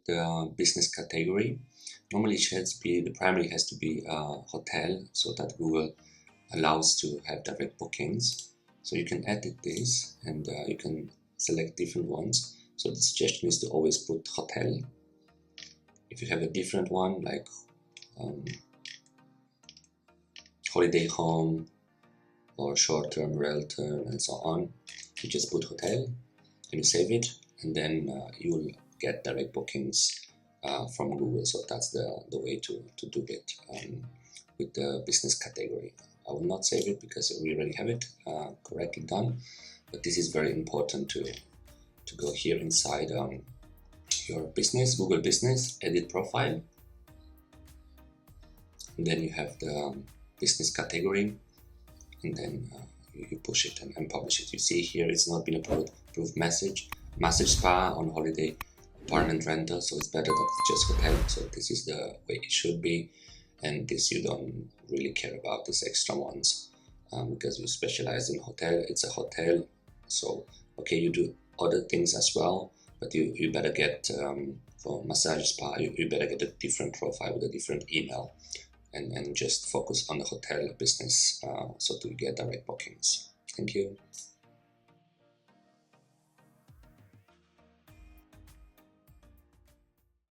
the business category. Normally it has to be, the primary has to be hotel, so that Google allows to have direct bookings. So you can edit this and you can select different ones. So the suggestion is to always put hotel. If you have a different one like holiday home or short-term rental and so on, you just put hotel and you save it, and then you will get direct bookings from Google. So that's the way to do it with the business category. I will not save it because we already have it correctly done, but this is very important to go here inside your business, Google Business, edit profile, and then you have the business category, and then you push it and publish it. You see here it's not been approved message, massage spa on holiday, apartment rental, so it's better that it's just hotel. So this is the way it should be, and this you don't really care about these extra ones because you specialize in hotel. It's a hotel, so okay, you do other things as well, but you better get for massage spa, you better get a different profile with a different email, and just focus on the hotel business so to get direct bookings. Thank you.